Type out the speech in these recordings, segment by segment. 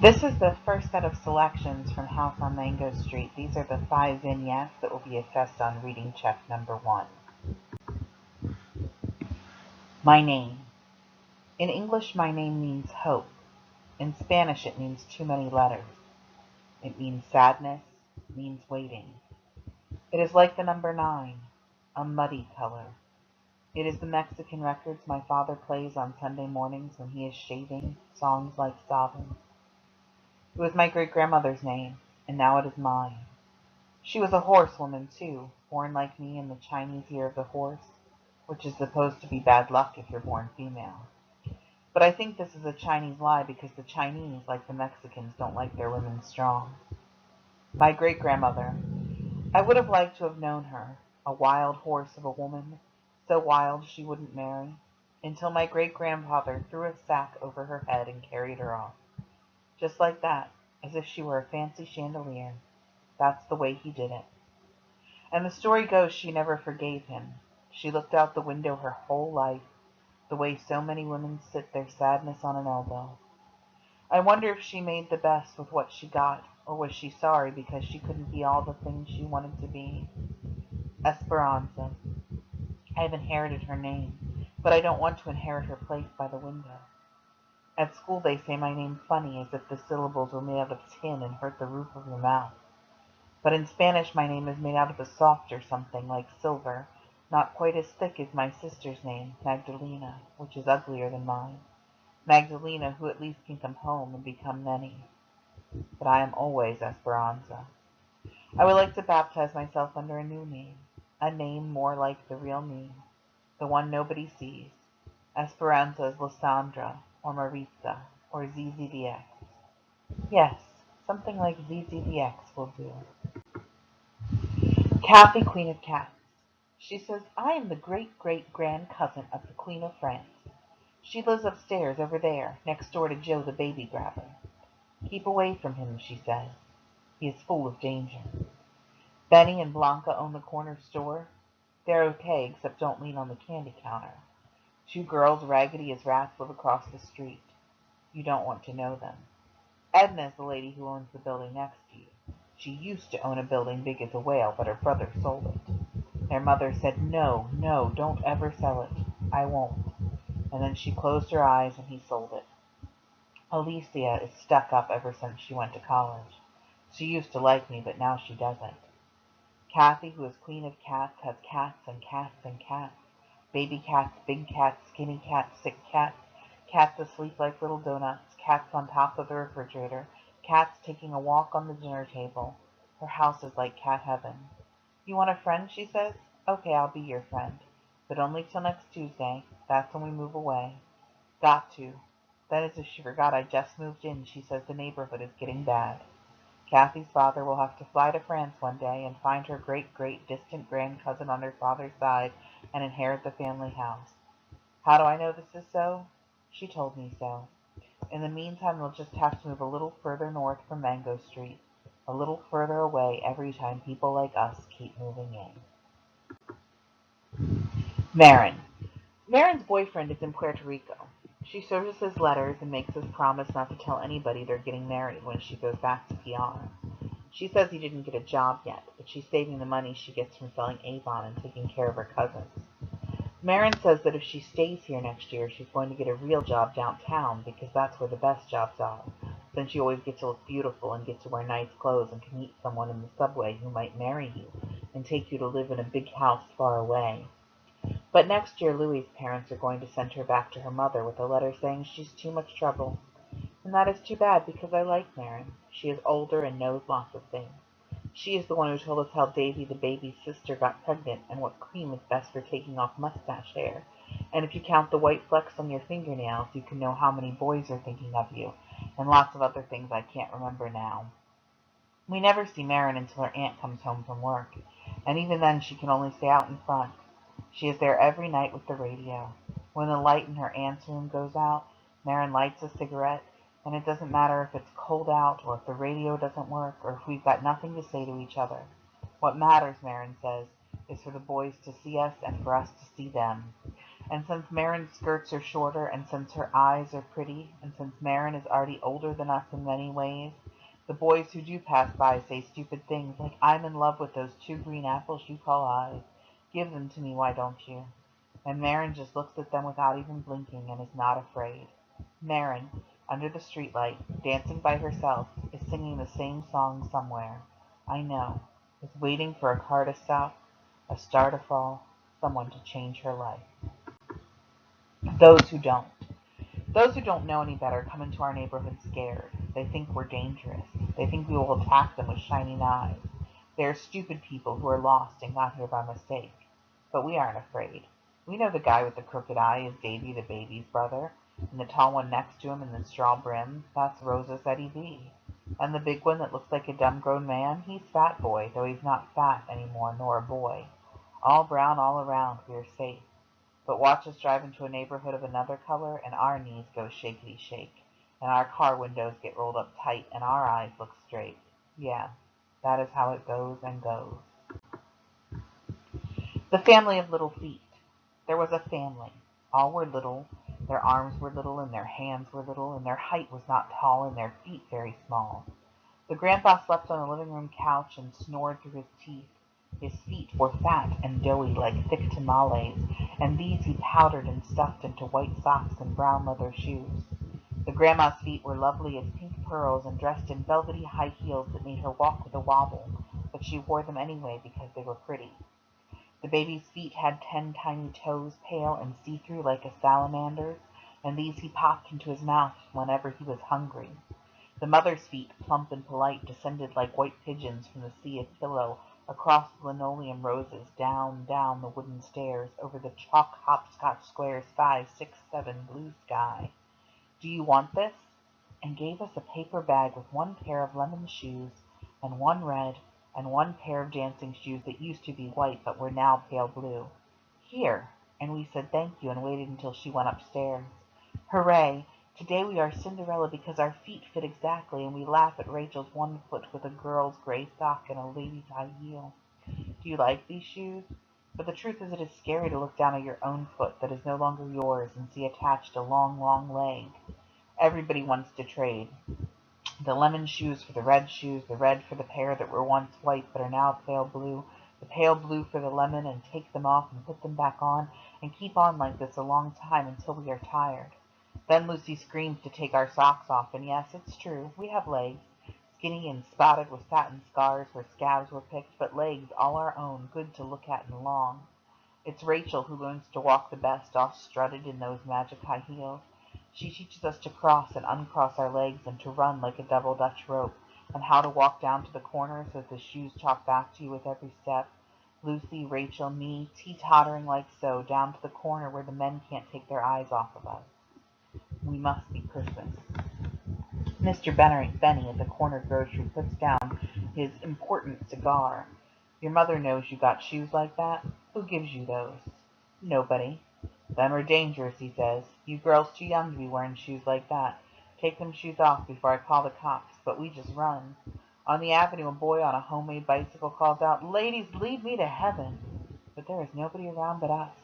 This is the first set of selections from House on Mango Street. These are the 5 vignettes that will be assessed on reading check number 1. My name. In English, my name means hope. In Spanish, it means too many letters. It means sadness. It means waiting. It is like the number 9, a muddy color. It is the Mexican records my father plays on Sunday mornings when he is shaving, songs like sobbing. It was my great-grandmother's name, and now it is mine. She was a horsewoman, too, born like me in the Chinese year of the horse, which is supposed to be bad luck if you're born female. But I think this is a Chinese lie because the Chinese, like the Mexicans, don't like their women strong. My great-grandmother. I would have liked to have known her, a wild horse of a woman, so wild she wouldn't marry, until my great-grandfather threw a sack over her head and carried her off. Just like that, as if she were a fancy chandelier. That's the way he did it. And the story goes she never forgave him. She looked out the window her whole life, the way so many women sit their sadness on an elbow. I wonder if she made the best with what she got, or was she sorry because she couldn't be all the things she wanted to be? Esperanza. I've inherited her name, but I don't want to inherit her place by the window. At school they say my name funny, as if the syllables were made out of tin and hurt the roof of your mouth. But in Spanish my name is made out of a softer something, like silver, not quite as thick as my sister's name, Magdalena, which is uglier than mine. Magdalena, who at least can come home and become many. But I am always Esperanza. I would like to baptize myself under a new name, a name more like the real me, the one nobody sees. Esperanza is Lysandra, or Maritza, or ZZDX. Yes, something like ZZDX will do. Cathy Queen of Cats. She says, I am the great-great-grand cousin of the Queen of France. She lives upstairs over there, next door to Joe the baby grabber. Keep away from him, she says. He is full of danger. Benny and Blanca own the corner store. They're okay, except don't lean on the candy counter. 2 girls raggedy as rats live across the street. You don't want to know them. Edna is the lady who owns the building next to you. She used to own a building big as a whale, but her brother sold it. Their mother said, no, no, don't ever sell it. I won't. And then she closed her eyes and he sold it. Alicia is stuck up ever since she went to college. She used to like me, but now she doesn't. Cathy, who is Queen of Cats, has cats and cats and cats. Baby cats, big cats, skinny cats, sick cats, cats asleep like little donuts, cats on top of the refrigerator, cats taking a walk on the dinner table. Her house is like cat heaven. You want a friend, she says? Okay, I'll be your friend. But only till next Tuesday. That's when we move away. Got to. Then as if she forgot I just moved in, she says the neighborhood is getting bad. Cathy's father will have to fly to France one day and find her great-great-distant grand-cousin on her father's side and inherit the family house. How do I know this is so? She told me so. In the meantime, they'll just have to move a little further north from Mango Street, a little further away every time people like us keep moving in. Marin. Marin's boyfriend is in Puerto Rico. She serves us letters and makes us promise not to tell anybody they're getting married when she goes back to PR. She says he didn't get a job yet, but she's saving the money she gets from selling Avon and taking care of her cousins. Marin says that if she stays here next year, she's going to get a real job downtown because that's where the best jobs are, since you always get to look beautiful and get to wear nice clothes and can meet someone in the subway who might marry you and take you to live in a big house far away. But next year Louie's parents are going to send her back to her mother with a letter saying she's too much trouble. And that is too bad because I like Marin. She is older and knows lots of things. She is the one who told us how Daisy the baby's sister got pregnant and what cream is best for taking off mustache hair. And if you count the white flecks on your fingernails, you can know how many boys are thinking of you, and lots of other things I can't remember now. We never see Marin until her aunt comes home from work, and even then she can only stay out in front. She is there every night with the radio. When the light in her aunt's room goes out, Marin lights a cigarette, and it doesn't matter if it's cold out or if the radio doesn't work or if we've got nothing to say to each other. What matters, Marin says, is for the boys to see us and for us to see them. And since Marin's skirts are shorter, and since her eyes are pretty, and since Marin is already older than us in many ways, the boys who do pass by say stupid things like, "I'm in love with those two green apples you call eyes. Give them to me, why don't you?" And Marin just looks at them without even blinking and is not afraid. Marin, under the streetlight, dancing by herself, is singing the same song somewhere. I know, is waiting for a car to stop, a star to fall, someone to change her life. Those who don't. Those who don't know any better come into our neighborhood scared. They think we're dangerous. They think we will attack them with shining eyes. They are stupid people who are lost and got here by mistake. But we aren't afraid. We know the guy with the crooked eye is Davy the baby's brother, and the tall one next to him in the straw brim, that's Rosa's Eddie B. And the big one that looks like a dumb grown man, he's Fat Boy, though he's not fat anymore nor a boy. All brown all around, we are safe. But watch us drive into a neighborhood of another color, and our knees go shakety shake, and our car windows get rolled up tight, and our eyes look straight. Yeah, that is how it goes and goes. The family of little feet. There was a family. All were little. Their arms were little, and their hands were little, and their height was not tall, and their feet very small. The grandpa slept on the living room couch and snored through his teeth. His feet were fat and doughy like thick tamales, and these he powdered and stuffed into white socks and brown leather shoes. The grandma's feet were lovely as pink pearls and dressed in velvety high heels that made her walk with a wobble, but she wore them anyway because they were pretty. The baby's feet had 10 tiny toes, pale and see-through like a salamander's, and these he popped into his mouth whenever he was hungry. The mother's feet, plump and polite, descended like white pigeons from the sea of pillow, across the linoleum roses, down, down the wooden stairs, over the chalk hopscotch squares 5, 6, 7 blue sky. "Do you want this?" and gave us a paper bag with one pair of lemon shoes, and one red, and one pair of dancing shoes that used to be white but were now pale blue. "Here!" and we said thank you and waited until she went upstairs. Hooray! Today we are Cinderella because our feet fit exactly, and we laugh at Rachel's one foot with a girl's gray sock and a lady's high heel. Do you like these shoes? But the truth is it is scary to look down at your own foot that is no longer yours and see attached a long, long leg. Everybody wants to trade. The lemon shoes for the red shoes, the red for the pair that were once white but are now pale blue, the pale blue for the lemon, and take them off and put them back on, and keep on like this a long time until we are tired. Then Lucy screams to take our socks off, and yes, it's true, we have legs, skinny and spotted with satin scars where scabs were picked, but legs all our own, good to look at and long. It's Rachel who learns to walk the best, all strutted in those magic high heels. She teaches us to cross and uncross our legs and to run like a double Dutch rope, and how to walk down to the corner so that the shoes talk back to you with every step. Lucy, Rachel, me, teetottering like so, down to the corner where the men can't take their eyes off of us. We must be Christmas. Mr. Benny at the corner grocery puts down his important cigar. "Your mother knows you got shoes like that? Who gives you those?" "Nobody." "Then we're dangerous," he says. "You girls too young to be wearing shoes like that. Take them shoes off before I call the cops." But we just run. On the avenue a boy on a homemade bicycle calls out, "Ladies, lead me to heaven." But there is nobody around but us.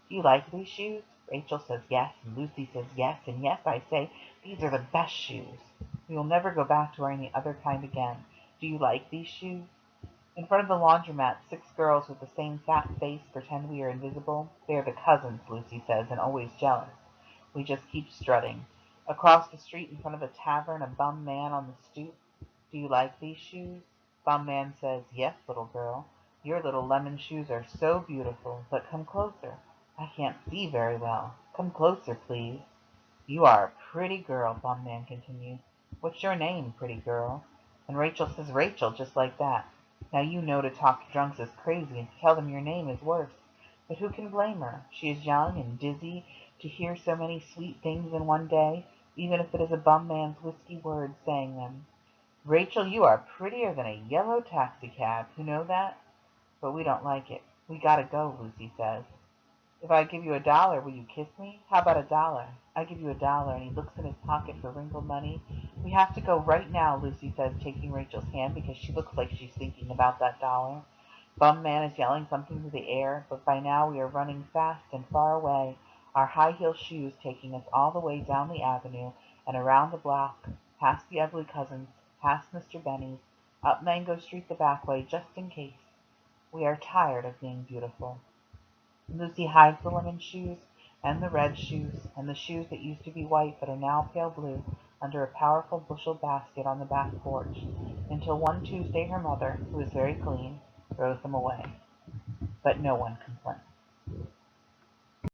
"Do you like these shoes?" Rachel says yes, and Lucy says yes, and yes, I say, "These are the best shoes. We will never go back to wearing the other kind again. Do you like these shoes?" In front of the laundromat 6 girls with the same fat face pretend we are invisible. They are the cousins, Lucy says, and always jealous. We just keep strutting. Across the street in front of a tavern, a bum man on the stoop. "Do you like these shoes?" Bum man says, "Yes, little girl. Your little lemon shoes are so beautiful, but come closer. I can't see very well. Come closer, please." "You are a pretty girl," Bum man continues. "What's your name, pretty girl?" And Rachel says Rachel, just like that. Now you know to talk to drunks is crazy, and to tell them your name is worse. But who can blame her? She is young and dizzy to hear so many sweet things in one day, even if it is a bum man's whiskey words saying them. "Rachel, you are prettier than a yellow taxicab. You know that?" But we don't like it. "We gotta go," Lucy says. "If I give you $1, will you kiss me? How about $1? I give you $1, and he looks in his pocket for wrinkled money. "We have to go right now," Lucy says, taking Rachel's hand because she looks like she's thinking about that dollar. Bum Man is yelling something through the air, but by now we are running fast and far away, our high-heeled shoes taking us all the way down the avenue and around the block, past the ugly cousins, past Mr. Benny's, up Mango Street the back way, just in case. We are tired of being beautiful. Lucy hides the lemon shoes and the red shoes and the shoes that used to be white but are now pale blue under a powerful bushel basket on the back porch, until one Tuesday her mother, who is very clean, throws them away. But no one complains.